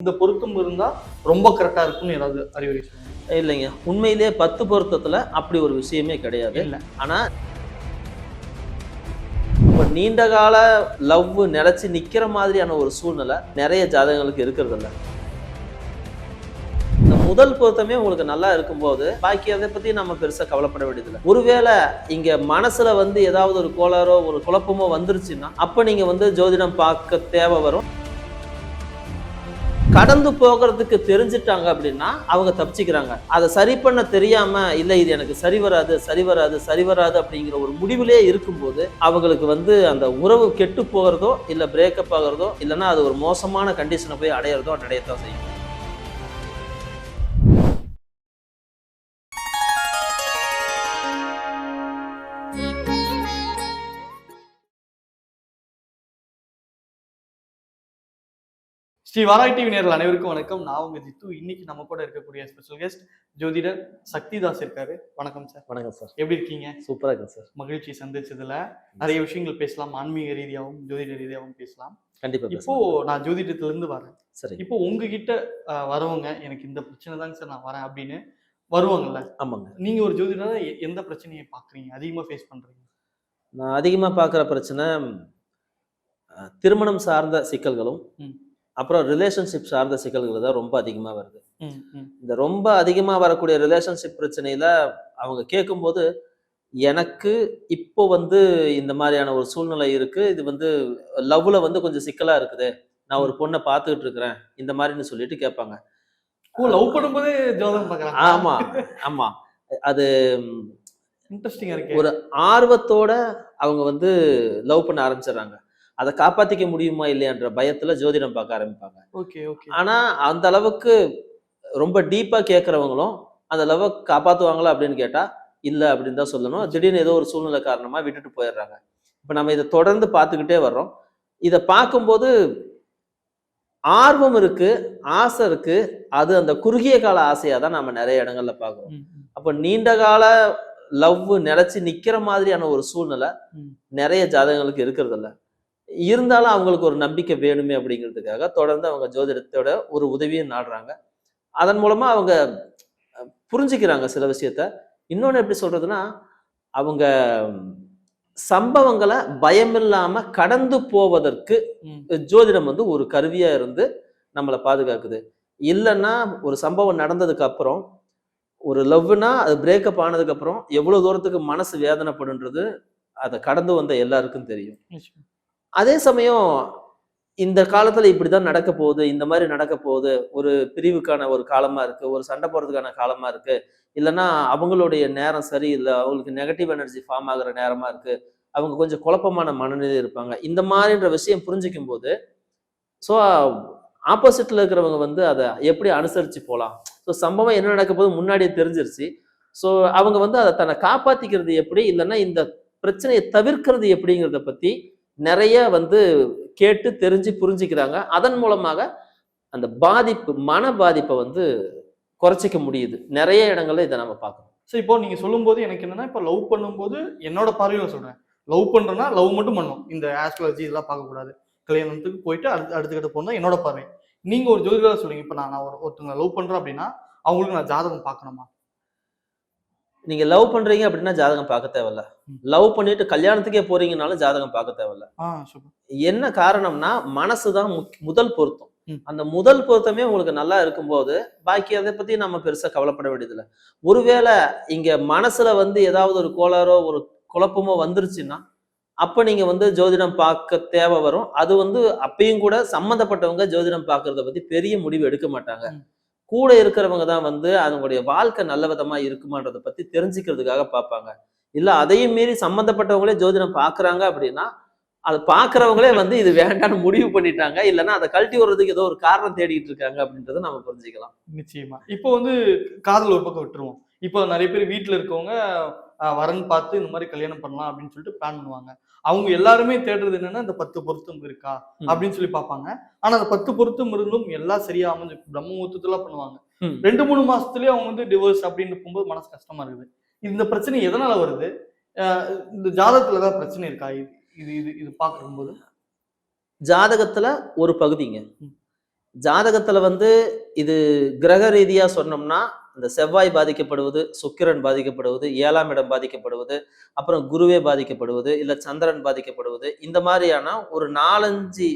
இந்த பொருத்தம் இருந்தா ரொம்ப கரெக்டா இருக்கும்னு ஏதாவது அறிவுரை சொல்லுங்க. இல்லைங்க. உண்மையிலேயே 10 பொருத்தத்துல அப்படி ஒரு விஷயமே கிடையாது. இல்ல. ஆனா, இப்ப நீண்ட கால லவ் நிலைச்சு நிக்கிற மாதிரியான ஒரு சூழ்நிலை நிறைய ஜாதகங்களுக்கு இருக்கிறதில்ல. இந்த முதல் பொருத்தமே உங்களுக்கு நல்லா இருக்கும்போது, பாக்கி அதை பத்தி நம்ம பெருசா கவலைப்பட வேண்டியதில்லை. ஒருவேளை இங்க மனசுல ஏதாவது ஒரு கோளாறோ, ஒரு குழப்பமோ வந்துருச்சுன்னா, அப்ப நீங்க ஜோதிடம் பார்க்க தேவை வரும். கடந்து போகிறதுக்கு தெரிஞ்சிட்டாங்க அப்படின்னா அவங்க தப்பிச்சுக்கிறாங்க. அதை சரி பண்ண தெரியாம இல்ல இது எனக்கு சரி வராது சரி வராது சரி வராது அப்படிங்கிற ஒரு முடிவிலே இருக்கும்போது அவங்களுக்கு அந்த உறவு கெட்டு போகிறதோ இல்ல பிரேக்கப் ஆகிறதோ இல்லைன்னா அது ஒரு மோசமான கண்டிஷனை போய் அடையிறதோ அடையத்தான் செய்யும். ஸ்ரீ வாராய் டிவி நேயர்கள் அனைவருக்கும் வணக்கம். நான் உங்க ஜித்து. இன்னைக்கு நம்ம கூட இருக்கக்கூடிய ஸ்பெஷல் கெஸ்ட் ஜோதிடர் சக்திதாஸ் இருக்காரு. வணக்கம் சார். வணக்கம் சார். எப்படி இருக்கீங்க? சூப்பரா இருக்கு சார். மகிழ்ச்சி சந்திச்சதுல. நிறைய விஷயங்கள் பேசலாம், ஆன்மீக ரீதியாகவும் ஜோதிட ரீதியாகவும் பேசலாம். கண்டிப்பா. இப்போ நான் ஜோதிடத்துல இருந்து வரேன். சரி. இப்போ உங்ககிட்ட வரவங்க எனக்கு இந்த பிரச்சனை தாங்க சார் நான் வரேன் அப்படின்னு வருவாங்கல்ல. ஆமாங்க. நீங்க ஒரு ஜோதிடரா எந்த பிரச்சனையை பாக்குறீங்க, அதிகமா ஃபேஸ் பண்றீங்க? நான் அதிகமா பார்க்குற பிரச்சனை திருமணம் சார்ந்த சிக்கல்களும் அப்புறம் ரிலேஷன்ஷிப் சார்ந்த சிக்கல்கள் தான் ரொம்ப அதிகமாக வருது. இந்த ரொம்ப அதிகமாக வரக்கூடிய ரிலேஷன்ஷிப் பிரச்சனையில அவங்க கேட்கும்போது எனக்கு இப்போ இந்த மாதிரியான ஒரு சூழ்நிலை இருக்கு, இது லவ்ல கொஞ்சம் சிக்கலா இருக்குது, நான் ஒரு பொண்ணை பார்த்துக்கிட்டு இருக்கிறேன் இந்த மாதிரின்னு சொல்லிட்டு கேட்பாங்க. லவ் பண்ணும்போதே ஜோதிடம் பார்க்கறாங்க. ஆமா ஆமா. அது இன்ட்ரெஸ்டிங்கா இருக்கு. ஒரு ஆர்வத்தோட அவங்க லவ் பண்ண ஆரம்பிச்சிடுறாங்க. அதை காப்பாத்திக்க முடியுமா இல்லையான்ற பயத்துல ஜோதிடம் பார்க்க ஆரம்பிப்பாங்க. Okay okay. ஆனா அந்த அளவுக்கு ரொம்ப டீப்பா கேட்கறவங்களும் அந்த லவ் காப்பாத்துவாங்களா அப்படின்னு கேட்டா இல்ல அப்படின்னு தான் சொல்லணும். திடீர்னு ஏதோ ஒரு சூழ்நிலை காரணமா விட்டுட்டு போயிடுறாங்க. இப்ப நம்ம இதை தொடர்ந்து பார்த்துக்கிட்டே வர்றோம். இதை பார்க்கும்போது ஆர்வம் இருக்கு, ஆசை இருக்கு. அது அந்த குறுகிய கால ஆசையா தான் நம்ம நிறைய இடங்கள்ல பார்க்கிறோம். அப்ப நீண்ட கால லவ் நிலைச்சு நிக்கிற மாதிரியான ஒரு சூழ்நிலை நிறைய ஜாதகங்களுக்கு இருக்கிறதில்ல. இருந்தாலும் அவங்களுக்கு ஒரு நம்பிக்கை வேணுமே அப்படிங்கிறதுக்காக தொடர்ந்து அவங்க ஜோதிடத்தோட ஒரு உதவியும் நாடுறாங்க. அதன் மூலமா அவங்க புரிஞ்சுக்கிறாங்க சில விஷயத்த. இன்னொன்னு எப்படி சொல்றதுன்னா, அவங்க சம்பவங்களை பயமில்லாம கடந்து போவதற்கு ஜோதிடம் ஒரு கருவியா இருந்து நம்மளை பாதுகாக்குது. இல்லைன்னா ஒரு சம்பவம் நடந்ததுக்கு அப்புறம் ஒரு லவ்னா அது பிரேக்கப் ஆனதுக்கு அப்புறம் எவ்வளவு தூரத்துக்கு மனசு வேதனைப்படுன்றது அதை கடந்து வந்த எல்லாருக்கும் தெரியும். அதே சமயம் இந்த காலத்துல இப்படிதான் நடக்க போகுது, இந்த மாதிரி நடக்க போகுது, ஒரு பிரிவுக்கான ஒரு காலமா இருக்கு, ஒரு சண்டை போடுறதுக்கான காலமா இருக்கு, இல்லைன்னா அவங்களுடைய நேரம் சரியில்லை, அவங்களுக்கு நெகட்டிவ் எனர்ஜி ஃபார்ம் ஆகுற நேரமா இருக்கு, அவங்க கொஞ்சம் குழப்பமான மனநிலை இருப்பாங்க, இந்த மாதிரின்ற விஷயம் புரிஞ்சுக்கும் போது ஸோ ஆப்போசிட்ல இருக்கிறவங்க அதை எப்படி அனுசரிச்சு போகலாம். ஸோ சம்பவம் என்ன நடக்க போது முன்னாடியே தெரிஞ்சிருச்சு. ஸோ அவங்க அதை தன்னை காப்பாத்திக்கிறது எப்படி, இல்லைன்னா இந்த பிரச்சனையை தவிர்க்கிறது எப்படிங்கிறத பத்தி நிறைய கேட்டு தெரிஞ்சு புரிஞ்சுக்கிறாங்க. அதன் மூலமாக அந்த பாதிப்பு மன பாதிப்பை குறைச்சிக்க முடியுது. நிறைய இடங்கள்ல இதை நம்ம பார்க்கணும். ஸோ இப்போ நீங்க சொல்லும்போது எனக்கு என்னன்னா, இப்போ லவ் பண்ணும்போது என்னோட பார்வையில சொல்றேன், லவ் பண்றேன்னா லவ் மட்டும் பண்ணணும், இந்த ஆஸ்ட்ராலஜி இதெல்லாம் பார்க்கக்கூடாது, கல்யாணத்துக்கு போயிட்டு அடுத்துக்கிட்ட போனா என்னோட பார்வை. நீங்க ஒரு ஜோதிடரா சொல்லுங்க, இப்போ நான் ஒருத்தவங்க லவ் பண்றேன் அப்படின்னா அவங்களுக்கு நான் ஜாதகம் பார்க்கணுமா? நீங்க லவ் பண்றீங்க அப்படின்னா ஜாதகம் பார்க்க தேவையில்ல. லவ் பண்ணிட்டு கல்யாணத்துக்கே போறீங்கனாலும் ஜாதகம் பார்க்க தேவையில்ல. என்ன காரணம்னா மனசுதான் முதல் பொருத்தம். அந்த முதல் பொருத்தமே உங்களுக்கு நல்லா இருக்கும்போது பாக்கி அதை பத்தி நம்ம பெருசா கவலைப்பட வேண்டியதில்லை. ஒருவேளை இங்க மனசுல ஏதாவது ஒரு கோளாறோ ஒரு குழப்பமோ வந்துருச்சுன்னா அப்ப நீங்க ஜோதிடம் பார்க்க தேவை வரும். அது அப்பயும் கூட சம்மந்தப்பட்டவங்க ஜோதிடம் பார்க்கறத பத்தி பெரிய முடிவு எடுக்க மாட்டாங்க. கூட இருக்கிறவங்க தான் அவங்களுடைய வாழ்க்கை நல்ல விதமா இருக்குமான்றதை பத்தி தெரிஞ்சுக்கிறதுக்காக பார்ப்பாங்க. இல்ல அதையும் மீறி சம்பந்தப்பட்டவங்களே ஜோதிடம் பாக்குறாங்க அப்படின்னா அதை பாக்குறவங்களே இது வேண்டான்னு முடிவு பண்ணிட்டாங்க, இல்லைன்னா அதை கழட்டி வர்றதுக்கு ஏதோ ஒரு காரணம் தேடிட்டு இருக்காங்க அப்படின்றத நம்ம புரிஞ்சுக்கலாம். நிச்சயமா. இப்போ காதல் ஒரு பக்கம் விட்டுருவோம். இப்போ நிறைய பேர் வீட்டுல இருக்கவங்க வரன் பார்த்து இந்த மாதிரி கல்யாணம் பண்ணலாம் அப்படின்னு சொல்லிட்டு பிளான் பண்ணுவாங்க. அவங்க எல்லாருமே தேடுறது என்னன்னா இந்த 10 பொருத்தம் இருக்கா அப்படின்னு சொல்லி பார்ப்பாங்க. ஆனா அந்த 10 பொருத்தம் இருந்தும் எல்லாம் சரியா அமைஞ்சு பிரம்ம முகூர்த்தத்துல பண்ணுவாங்க. 2-3 மாசத்துலயே அவங்க டிவோர்ஸ் அப்படின்னு போகும்போது மனசு கஷ்டமா இருக்குது. இந்த பிரச்சனை எதனால வருது? இந்த ஜாதகத்துல ஏதாவது பிரச்சனை இருக்கா? இது இது இது பார்க்கும்போது ஜாதகத்துல ஒரு பகுதிங்க. ஜாதகத்துல வந்து இது கிரக ரீதியா சொன்னோம்னா இந்த செவ்வாய் பாதிக்கப்படுவது, சுக்கிரன் பாதிக்கப்படுவது, 7ஆம் இடம் பாதிக்கப்படுவது, அப்புறம் குருவே பாதிக்கப்படுவது, இல்ல சந்திரன் பாதிக்கப்படுவது, இந்த மாதிரியான ஒரு 4-5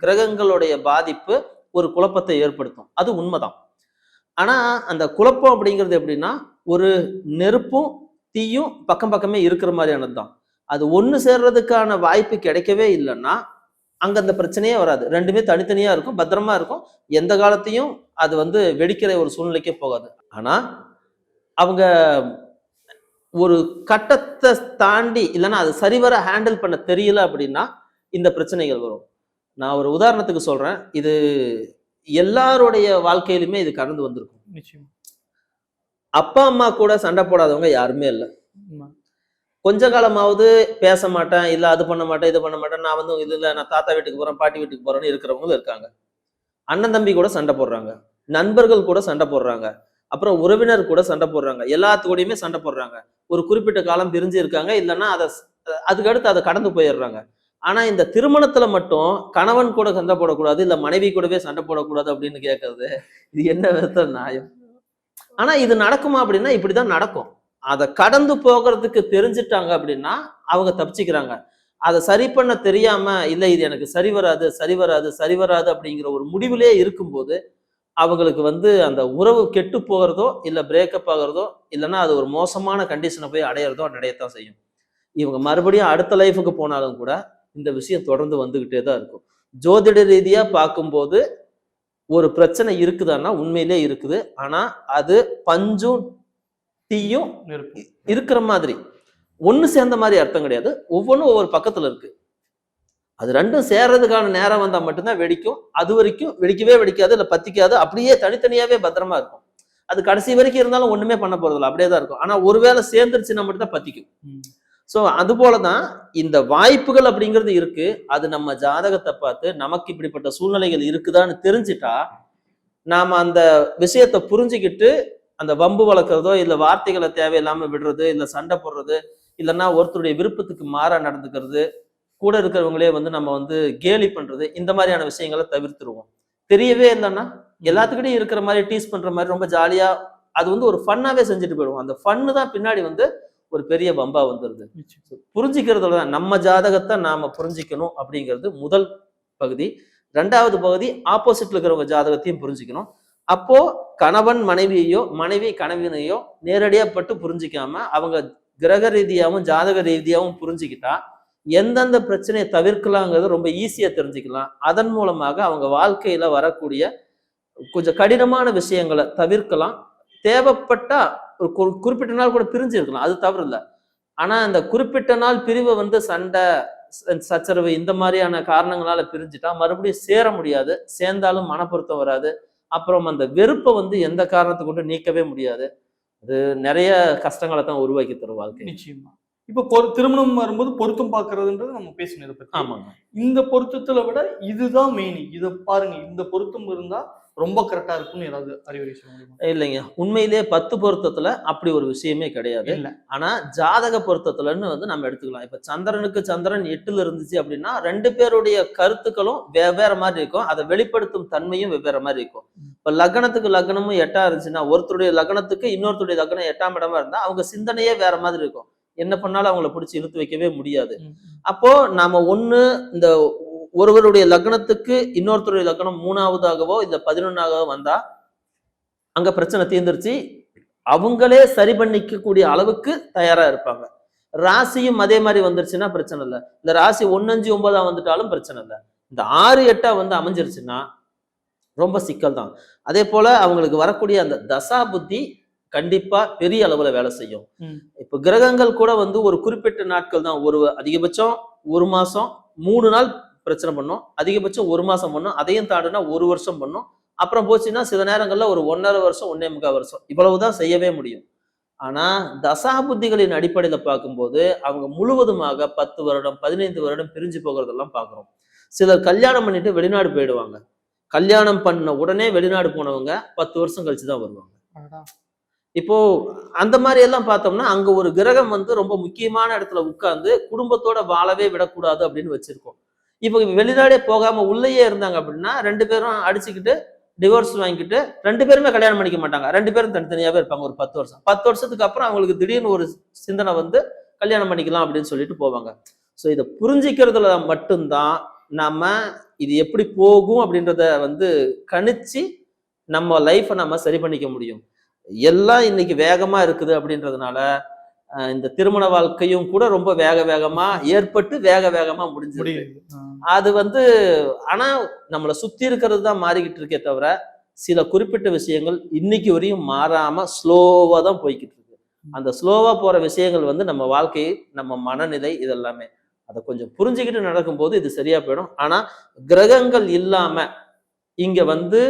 கிரகங்களுடைய பாதிப்பு ஒரு குழப்பத்தை ஏற்படுத்தும். அது உண்மைதான். ஆனா அந்த குழப்பம் அப்படிங்கிறது எப்படின்னா, ஒரு நெருப்பும் தீயும் பக்கம் பக்கமே இருக்கிற மாதிரியானது தான். அது ஒண்ணு சேர்றதுக்கான வாய்ப்பு கிடைக்கவே இல்லைன்னா அங்க அந்த பிரச்சனையே வராது. 2மே தனித்தனியா இருக்கும், பத்திரமா இருக்கும். எந்த காலத்தையும் அது வந்து வெடிக்கிற ஒரு சூழ்நிலைக்கே போகாது. ஆனா அவங்க ஒரு கட்டத்தை தாண்டி இல்லைன்னா அது சரிவர ஹேண்டில் பண்ண தெரியல அப்படின்னா இந்த பிரச்சனைகள் வரும். நான் ஒரு உதாரணத்துக்கு சொல்றேன். இது எல்லாருடைய வாழ்க்கையிலுமே இது கடந்து வந்திருக்கும். நிச்சயமா. அப்பா அம்மா கூட சண்டை போடாதவங்க யாருமே இல்ல. உண்மை. கொஞ்ச காலமாவது பேச மாட்டேன், இல்ல அது பண்ண மாட்டேன், இது பண்ண மாட்டேன், நான் வந்து இதுல நான் தாத்தா வீட்டுக்கு போறேன், பாட்டி வீட்டுக்கு போறேன்னு இருக்கிறவங்களும் இருக்காங்க. அண்ணன் தம்பி கூட சண்டை போடுறாங்க, நண்பர்கள் கூட சண்டை போடுறாங்க, அப்புறம் உறவினர் கூட சண்டை போடுறாங்க, எல்லாத்துக்கூடயுமே சண்டை போடுறாங்க. ஒரு குறிப்பிட்ட காலம் பிரிஞ்சு இருக்காங்க, இல்லைன்னா அதுக்கு அடுத்து அதை கடந்து போயிடுறாங்க. ஆனா இந்த திருமணத்துல மட்டும் கணவன் கூட சண்டை போடக்கூடாது, இல்ல மனைவி கூடவே சண்டை போடக்கூடாது அப்படின்னு கேட்கறது இது என்ன விதத்துல நியாயம்? ஆனா இது நடக்குமா அப்படின்னா இப்படிதான் நடக்கும். அதை கடந்து போகிறதுக்கு தெரிஞ்சுட்டாங்க அப்படின்னா அவங்க தப்பிச்சுக்கிறாங்க. அதை சரி பண்ண தெரியாம இல்ல இது எனக்கு சரி வராது சரி வராது சரி வராது அப்படிங்கிற ஒரு முடிவிலே இருக்கும்போது அவங்களுக்கு வந்து அந்த உறவு கெட்டு போகிறதோ இல்ல பிரேக்கப் ஆகிறதோ இல்லைன்னா அது ஒரு மோசமான கண்டிஷனை போய் அடையிறதோ அடையத்தான் செய்யும். இவங்க மறுபடியும் அடுத்த லைஃபுக்கு போனாலும் கூட இந்த விஷயம் தொடர்ந்து வந்துகிட்டே தான் இருக்கும். ஜோதிட ரீதியா பார்க்கும்போது ஒரு பிரச்சனை இருக்குதான்னா உண்மையிலே இருக்குது. ஆனா அது பஞ்சும் தீயும் நெருப்பு. இருக்கிற மாதிரி ஒண்ணு சேர்ந்த மாதிரி அர்த்தம் கிடையாது. ஒவ்வொன்றும் ஒவ்வொரு பக்கத்துல இருக்கு. அது ரெண்டும் சேர்றதுக்கான நேரம் வந்தா மட்டும்தான் வெடிக்கும். அது வரைக்கும் வெடிக்கவே வெடிக்காது, இல்ல பத்திக்காது. அப்படியே தனித்தனியாவே பத்திரமா இருக்கும். அது கடைசி வரைக்கும் இருந்தாலும் ஒண்ணுமே பண்ண போறதில்ல, அப்படியே தான் இருக்கும். ஆனா ஒருவேளை சேர்ந்துருச்சுன்னா மட்டும்தான் பத்திக்கும். சோ அது போலதான் இந்த வாய்ப்புகள் அப்படிங்கிறது இருக்கு. அது நம்ம ஜாதகத்தை பார்த்து நமக்கு இப்படிப்பட்ட சூழ்நிலைகள் இருக்குதான்னு தெரிஞ்சுட்டா நாம அந்த விஷயத்தை புரிஞ்சுக்கிட்டு அந்த வம்பு வளர்க்கறதோ இல்ல வார்த்தைகளை தேவையில்லாம விடுறது இல்ல சண்டை போடுறது இல்லைன்னா ஒருத்தருடைய விருப்பத்துக்கு மாறா நடந்துக்கிறது, கூட இருக்கிறவங்களே வந்து நம்ம வந்து கேலி பண்றது, இந்த மாதிரியான விஷயங்களை தவிர்த்துருவோம். தெரியவே இல்லைன்னா எல்லாத்துக்கிட்டையும் இருக்கிற மாதிரி டீஸ் பண்ற மாதிரி ரொம்ப ஜாலியா அது வந்து ஒரு ஃபன்னாவே செஞ்சுட்டு போயிடுவோம். அந்த ஃபன்னு தான் பின்னாடி வந்து ஒரு பெரிய பம்பா வந்துருது. புரிஞ்சுக்கிறதுல தான் நம்ம ஜாதகத்தை நாம புரிஞ்சுக்கணும் அப்படிங்கிறது முதல் பகுதி. 2வது பகுதி ஆப்போசிட்ல இருக்கிறவங்க ஜாதகத்தையும் புரிஞ்சுக்கணும். அப்போ கணவன் மனைவியையோ மனைவி கணவனையோ நேரடியா பட்டு புரிஞ்சிக்காம அவங்க கிரக ரீதியாகவும் ஜாதக ரீதியாகவும் புரிஞ்சுக்கிட்டா எந்தெந்த பிரச்சனையை தவிர்க்கலாங்கிறது ரொம்ப ஈஸியா தெரிஞ்சுக்கலாம். அதன் மூலமாக அவங்க வாழ்க்கையில வரக்கூடிய கொஞ்சம் கடினமான விஷயங்களை தவிர்க்கலாம். தேவைப்பட்டா ஒரு குறிப்பிட்ட நாள் கூட பிரிஞ்சு இருக்கலாம், அது தவறு இல்லை. ஆனா அந்த குறிப்பிட்ட நாள் பிரிவை வந்து சண்டை சச்சரவு இந்த மாதிரியான காரணங்களால பிரிஞ்சுட்டா மறுபடியும் சேர முடியாது. சேர்ந்தாலும் மனப்பொருத்தம் வராது. அப்புறம் அந்த வெறுப்பை வந்து எந்த காரணத்தை கொண்டு நீக்கவே முடியாது. அது நிறைய கஷ்டங்களை தான் உருவாக்கி தரும் வாழ்க்கை. நிச்சயமா. இப்ப திருமணம் வரும்போது பொருத்தம் பார்க்கறதுன்றது நம்ம பேசணும் இதை பத்தி. ஆமாங்க. இந்த பொருத்தத்துல விட இதுதான் மெயின். இதை பாருங்க, இந்த பொருத்தம் இருந்தா ரொம்ப கரெக்டா இருக்கும்னு ஏதாவது அறிவுரை சொல்ல முடியுமா? இல்லைங்க, உண்மையிலேயே 10 பொருத்தத்துல அப்படி ஒரு விஷயமே கிடையாது. இல்ல. ஆனா ஜாதக பொருத்தத்துலன்னு வந்து நம்ம எடுத்துக்கலாம். இப்ப சந்திரனுக்கு சந்திரன் 8ல இருந்துச்சு அப்படின்னா 2 பேருடைய கருத்துக்களும் வெவ்வேற மாதிரி இருக்கும். அதை வெளிப்படுத்தும் தன்மையும் வெவ்வேற மாதிரி இருக்கும். இப்ப லக்னத்துக்கு லக்னமும் 8ஆ இருந்துச்சுன்னா ஒருத்தருடைய லக்னத்துக்கு இன்னொருத்தருடைய லக்னம் 8ஆம் இடமா இருந்தா அவங்க சிந்தனையே வேற மாதிரி இருக்கும். என்ன பண்ணாலும் அவங்கள பிடிச்சி இழுத்து வைக்கவே முடியாது. அப்போ நாம ஒண்ணு இந்த ஒருவருடைய லக்னத்துக்கு இன்னொருத்தருடைய லக்னம் 3ஆவதாகவோ இல்ல 11ஆகவோ வந்தா அங்க பிரச்சனை தீர்ந்துருச்சு. அவங்களே சரி பண்ணிக்கக்கூடிய அளவுக்கு தயாரா இருப்பாங்க. ராசியும் அதே மாதிரி வந்துருச்சுன்னா பிரச்சனை இல்லை. இந்த ராசி 1, 5, 9 வந்துட்டாலும் பிரச்சனை இல்லை. இந்த 6, 8 வந்து அமைஞ்சிருச்சுன்னா ரொம்ப சிக்கல் தான். அதே போல அவங்களுக்கு வரக்கூடிய அந்த தசா புத்தி கண்டிப்பா பெரிய அளவுல வேலை செய்யும். இப்ப கிரகங்கள் கூட வந்து ஒரு குறிப்பிட்ட நாட்கள் தான், ஒரு அதிகபட்சம் 1 மாசம் 3 நாள் பிரச்சனை பண்ணும், அதிகபட்சம் 1 மாசம் பண்ணும், அதையும் தாண்டினா 1 வருஷம் பண்ணும். அப்புறம் போச்சுன்னா சில நேரங்கள்ல ஒரு 1.5 வருஷம் 1.25 வருஷம் இவ்வளவுதான் செய்யவே முடியும். ஆனா தசா புத்திகளின் அடிப்படையில பார்க்கும்போது அவங்க முழுவதுமாக 10 வருடம் 15 வருடம் பிரிஞ்சு போகிறதெல்லாம் பார்க்கிறோம். சிலர் கல்யாணம் பண்ணிட்டு வெளிநாடு போயிடுவாங்க. கல்யாணம் பண்ண உடனே வெளிநாடு போனவங்க 10 வருஷம் கழிச்சுதான் வருவாங்க. இப்போ அந்த மாதிரி எல்லாம் பார்த்தோம்னா அங்க ஒரு கிரகம் வந்து ரொம்ப முக்கியமான இடத்துல உட்கார்ந்து குடும்பத்தோட வாழவே விடக்கூடாது அப்படின்னு வச்சிருக்கோம். இப்போ வெளிநாடே போகாம உள்ளேயே இருந்தாங்க அப்படின்னா 2 பேரும் அடிச்சுக்கிட்டு டிவோர்ஸ் வாங்கிட்டு 2 பேருமே கல்யாணம் பண்ணிக்க மாட்டாங்க. 2 பேரும் தனித்தனியாவே இருப்பாங்க ஒரு 10 வருஷம். 10 வருஷத்துக்கு அப்புறம் அவங்களுக்கு திடீர்னு ஒரு சிந்தனை வந்து கல்யாணம் பண்ணிக்கலாம் அப்படின்னு சொல்லிட்டு போவாங்க. ஸோ இதை புரிஞ்சிக்கிறதுல மட்டும்தான் நாம இது எப்படி போகும் அப்படின்றத வந்து கணிச்சு நம்ம லைஃப்பை நம்ம சரி பண்ணிக்க முடியும். எல்லாம் இன்னைக்கு வேகமா இருக்குது அப்படின்றதுனால இந்த திருமண வாழ்க்கையும் கூட ரொம்ப வேகமா ஏற்பட்டு வேகமா முடிஞ்சு. அது வந்து ஆனா நம்மளை சுத்தி இருக்கிறது தான் மாறிக்கிட்டு இருக்கே தவிர சில குறிப்பிட்ட விஷயங்கள் இன்னைக்கு வரையும் மாறாம ஸ்லோவா தான் போய்கிட்டு இருக்கு. அந்த ஸ்லோவா போற விஷயங்கள் வந்து நம்ம வாழ்க்கை, நம்ம மனநிலை, இதெல்லாமே அதை கொஞ்சம் புரிஞ்சுக்கிட்டு நடக்கும்போது இது சரியா போயிடும். ஆனா கிரகங்கள் இல்லாம இங்க வந்து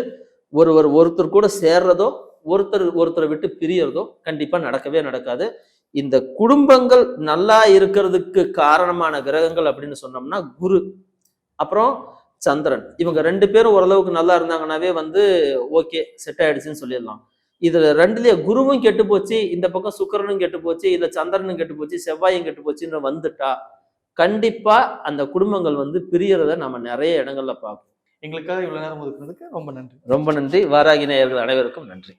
ஒருத்தர் கூட சேர்றதோ ஒருத்தரை விட்டு பிரியறதோ கண்டிப்பா நடக்கவே நடக்காது. இந்த குடும்பங்கள் நல்லா இருக்கிறதுக்கு காரணமான கிரகங்கள் அப்படின்னு சொன்னோம்னா குரு, அப்புறம் சந்திரன். இவங்க 2 பேரும் ஓரளவுக்கு நல்லா இருந்தாங்கன்னாவே வந்து ஓகே, செட் ஆயிடுச்சுன்னு சொல்லிடலாம். இதுல 2லயே குருவும் கெட்டு போச்சு, இந்த பக்கம் சுக்கிரனும் கெட்டு போச்சு, இல்ல சந்திரனும் கெட்டு போச்சு, செவ்வாயும் கெட்டு போச்சுன்னு வந்துட்டா கண்டிப்பா அந்த குடும்பங்கள் வந்து பிரியறத நம்ம நிறைய இடங்கள்ல பார்ப்போம். எங்களுக்காக இவ்வளவு நேரம் ஒதுக்குனதுக்கு ரொம்ப நன்றி. ரொம்ப நன்றி. வாராகி நேயர்கள் அனைவருக்கும் நன்றி.